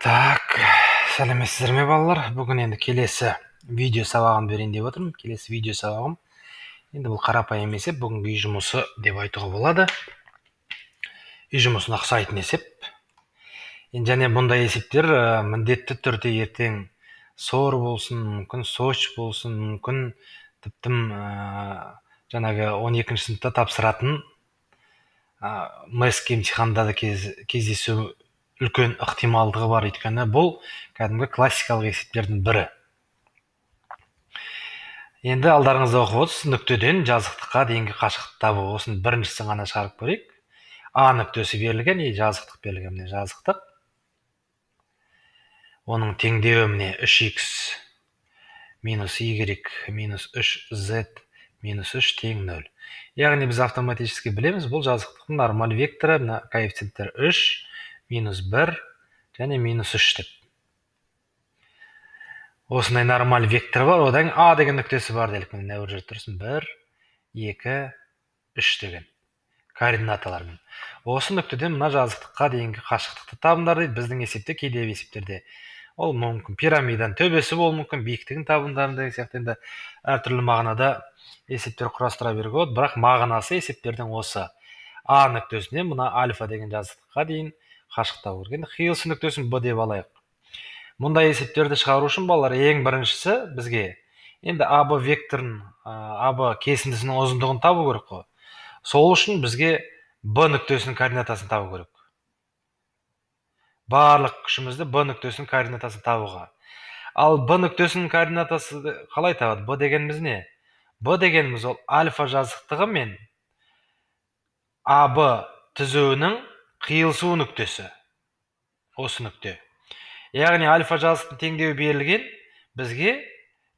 Так, сәлеметсіздер ме балалар? Бүгін енді келесі видео сабағын берейін деп отырмын. Келесі видео сабағым. Енді бұл қарапайым есеп, бүгінгі үй жұмысы деп айтуға болады. Үй жұмысына ұқсайтын есеп. Енді және бұндай есептер міндетті түрде ертең сор болсын, мүмкін соч болсын, мүмкін тіптім жаңағы 12-ші сыныпта тапсыратын МСК емтиханында да кездесу үлкен ықтималдығы бар, өйткені бұл кәдімгі классикалық есептердің бірі. Енді алдарыңызда оқып отырсыз, нүктеден жазықтыққа дейінгі қашықтықты табу. Осының біріншісін ғана шығарып көрейік. А нүктесі берілген, жазықтық берілген, міне жазықтық. Оның теңдеуі міне 3х минус y минус 3z минус 3 тең 0. Яғни біз автоматически білеміз, бұл жазықтықтың нормаль векторы, мына коэффициенттер 3, минус 1 және минус 3 деп. Осындай нормаль вектор бар, одан А деген нүктесі бар делік. Міне өрже тұрсын 1, 2, 3 деген координаталармен. Осы нүктеден мына жазықтыққа дейінгі қашықтықты табыңдар дейді. Біздің есепте, кейде есептерде ол мүмкін пирамиданың төбесі болуы мүмкін, биіктігін табыңдар деген сияқты. Енді әртүрлі мағынада есептер құрастыра беруге болады, бірақ мағынасы есептердің осы. А нүктесінен мына альфа деген жазықтыққа дейін қашықтықта көрген. Қиылысы нүктесін Б деп алайық. Мұндай есептерді шығару үшін балалар, ең біріншісі бізге енді АБ векторын, АБ кесіндісінің ұзындығын табу керек қой. Сол үшін бізге Б нүктесінің координатасын табу керек. Барлық күшімізді Б нүктесінің координатасын табуға. Ал Б нүктесінің координатасы қалай табады? Б дегеніміз не? Б дегеніміз ол альфа жазықтығы мен АБ түзуінің қиылысу нүктесі. Осы нүкте. Яғни альфа жазықтың теңдеуі берілген, бізге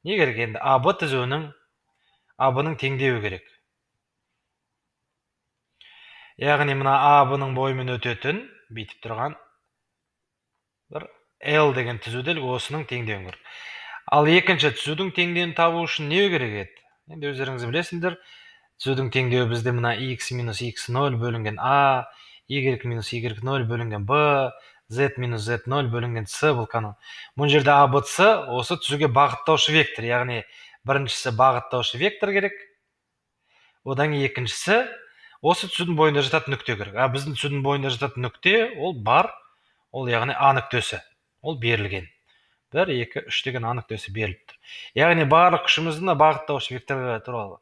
не керек енді? АБ түзуінің АБ-ның теңдеуі керек. Яғни мына АБ-ның бойымен өтетін, бүйтіп тұрған бір L деген түзуделік, осының теңдеуін керек. Ал екінші түзудің теңдеуін табу үшін не керек еді? Енді өздеріңіз білесіңдер, түзудің теңдеуі бізде мына x минус x0 бөлінген А, y минус y0 бөлінген Б, z минус z0 бөлінген С бұл канал. Бұл жерде ABC осы түзуге бағыттаушы вектор, яғни біріншісі бағыттаушы вектор керек. Одан екіншісі осы түзудің бойында жататын нүкте керек. Біздің түзудің бойында жататын нүкте ол бар, ол яғни А нүктесі, ол берілген. 1, 2, 3 деген А нүктесі беріліп тұр. Яғни барлық күшіміздің бағыттаушы векторлары туралы.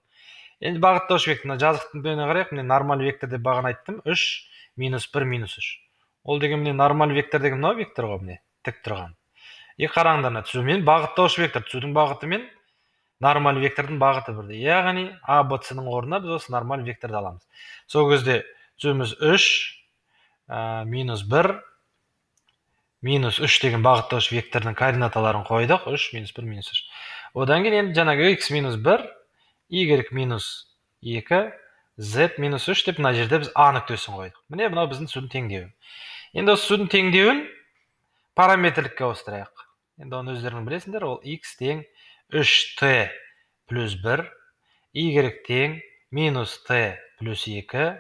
Енді бағыттаушы вектор, жазықтықтың бойына қарайық, міне нормаль вектор деп бағана айттым, 3 минус 1 минус 3. Ол деген міне нормаль вектор деген мынау вектор ғой, міне тік тұрған. Қараңдар, түзумен бағыттаушы вектор, түзудің бағыты мен нормаль вектордың бағыты бірдей. Яғни ABC-ның орнына біз осы нормаль векторды аламыз. Сол кезде түзуіміз 3 минус 1 минус 3 деген бағыттаушы вектордың координаталарын қойдық. 3 минус 1 минус 3. Одан кейін енді жаңағы x минус 1, y минус 2, z минус 3 деп мына жерде біз А нүктесін қойдық. Міне мынау біздің түзудің теңдеуі. Енді осы түзудің теңдеуін параметрлікке ауыстырайық. Енді оны өздерің білесіңдер, ол x тең 3t плюс 1, y тең минус t плюс 2,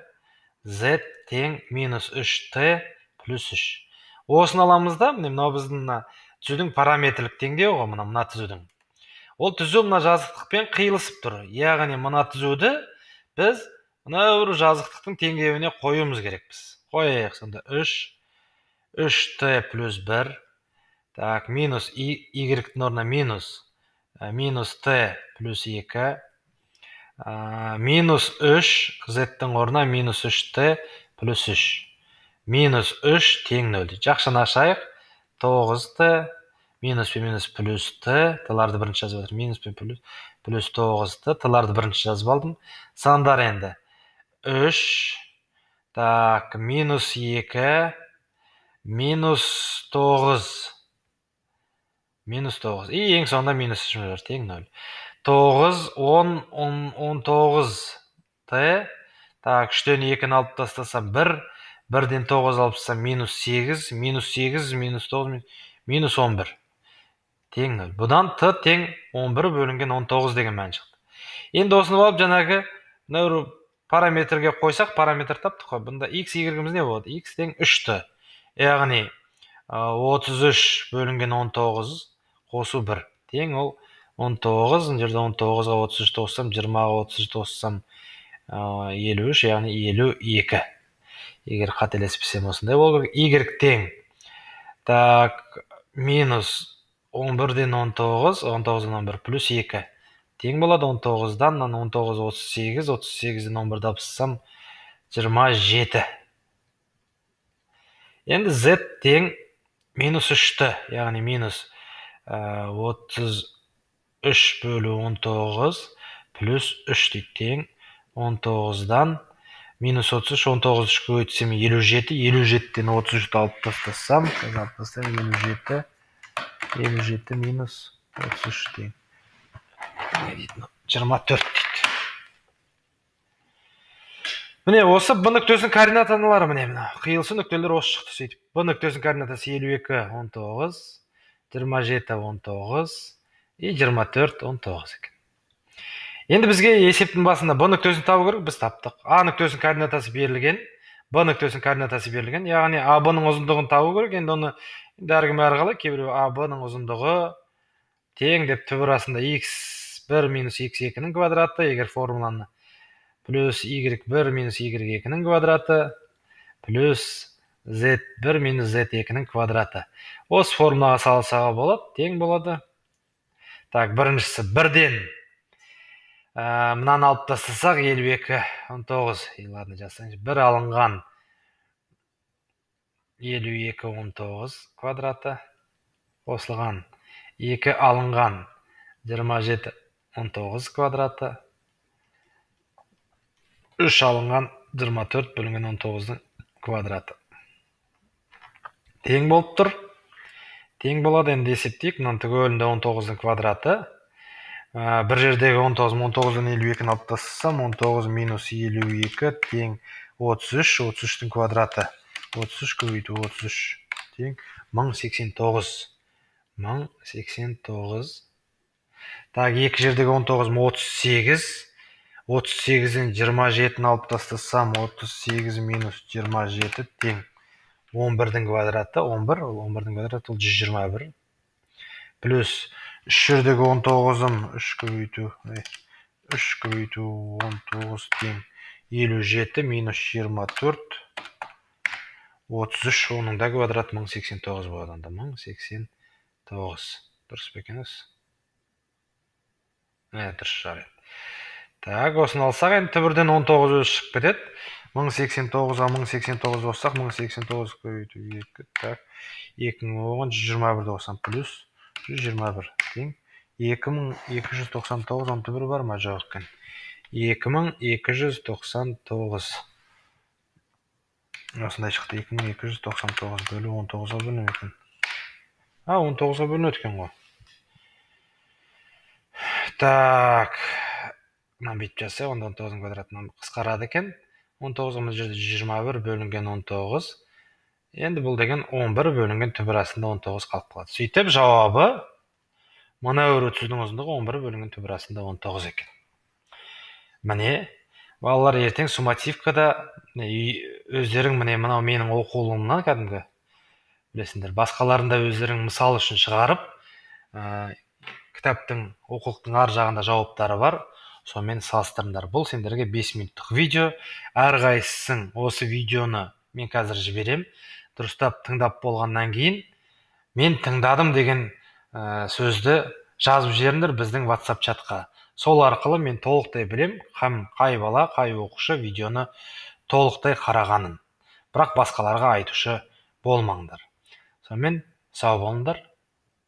z тең минус 3t плюс 3. Осыны аламыз да, мынау біздің түзудің параметрлік теңдеуі ғой, мына түзудің. Ол түзу мына жазықтықпен қиылысып тұр. Яғни мына түзуді біз мына бір жазықтықтың теңдеуіне қоюымыз керекпіз. Қойайық сонда 3t плюс 1, так, минус y-дің орнына минус t плюс 2, минус 3, z-дің орнына минус 3t плюс 3. Минус 3 тең 0. Жақшаны ашайық. 9t, минус пен минус плюс t, тыларды бірінші жазып отыр. Минус пен плюс 9t, тыларды бірінші жазып алдым. Сандар енді. 3, так, минус 2, минус 9. Минус 9. И ең соңында минус 3 бар, тең 0. 9, 10, 19t, так, 3-тен 2-ні алып тастасам 1, 1-ден 9 алып тастасам минус 8, минус 8, минус 9, минус 11. Тең 0. Бұдан t тең 11 бөлінген 19 деген мән шықты. Енді осыны алып жаңағы параметрге қойсақ, параметр таптық қой. Бұнда x, y-іміз не болады? X тең 3t. Яғни 33 бөлінген 19 қосу 1 тең ол 19. Мына жерде 19-ға 33 қоссам, 20-ға 33 қоссам 53, яғни 52. Егер қателеспесем осындай болу керек. Y тең. Так, минус 11-ден 19, 19-дан 11 плюс 2. Тең болады 19-дан 19 38, 38-ден 11-ді алып 27. Енді Z тең минус 3-ті, яғни минус 33 бөлі 19 плюс 3 дейді тең 19-дан минус 33, 19 3-ке өтсем 57, 57-ден 33-ті алып тастасам, 57 минус 33 тең 24 дейді. Міне осы B нүктесінің координаталары, міне қиылысы нүктелер осы шықты. Сөйтіп B нүктесінің координатасы 52, 19, 27, 19 и 24, 19 екен. Енді бізге есептің басында B нүктесін табу керек, біз таптық. A нүктесінің координатасы берілген, B нүктесінің координатасы берілген, яғни AB-ның ұзындығын табу керек. Енді оны әркім әрқалай, кейбіреу AB-ның ұзындығы тең деп түбір астында x1 минус x2-ның квадраты, егер формуланы плюс y1 минус y2-ның квадраты плюс z1 минус z2-ның квадраты. Осы формулаға салсаға болады, тең болады. Так, біріншісі 1-ден мынаны алып тастасақ 52, 19. Ладно, жазсаңыз. 1 алынған 52, 19 квадраты. Қосылған 2 алынған 27, 19 квадраты. 3 алынған 24 бөлінген 19-ның квадраты. Тең болып тұр. Тең болады, енді есептейік. Мынаны түгелінде 19-ның квадраты. Бір жердегі 19, 19-дан 52-ні алып тастасам, 19 минус 52 тең 33, 33-дің квадраты. 33 көбейту 33 тең 1089. 1089. Так, екі жердегі 19 38. 38-ден 27-ні алып тастасам, 38 минус 27 тең 11-дің квадраты. 11-дің квадраты ол 121. Плюс 3 жердегі 19-ым 3 көбейту 19 тең 57 минус 24 33, оның да квадрат 1089 болады. 1089. Дұрыс па екен осы? Дұрыс жарайды. Так, осыны алсақ, енді түбірден 19 өзі шығып кетеді. 1089-ға 1089 болсақ, 1089 көбейту 2. Так, 2-ның оған 121-ді қосам, плюс 121 тең 2299. Он түбір бар ма, жоқ екен. 2299. Осындай шықты. 2299 бөлі 19-ға бөлінеді екен. 19-ға бөлінеді екен ғой. Так, мынаны бүйтіп жазсақ, 19-ның квадратынан қысқарады екен. 19-ға мына жерде 121 бөлінген 19. Енді бұл деген 11 бөлінген түбір астында 19 қалып қалады. Сөйтіп жауабы мына өртіздің ұзындығы 11 бөлінген түбір астында 19 екен. Міне, балалар ертең суммативкада өздерің мынау менің оқулығымнан кәдімгі білесіңдер, басқаларында өздерің мысал үшін шығарып, кітаптың оқулықтың ар жағында жауаптары бар, сонымен салыстырыңдар. Бұл сендерге 5 минуттық видео. Әрқайсысың осы видеоны мен қазір жіберем. Дұрыстап тыңдап болғаннан кейін мен тыңдадым деген сөзді жазып жіберіңдер біздің WhatsApp чатқа. Сол арқылы мен толықтай білем, қай бала, қай оқушы видеоны толықтай қарағанын. Бірақ басқаларға айтушы болмаңдар. Сонымен сау болыңдар.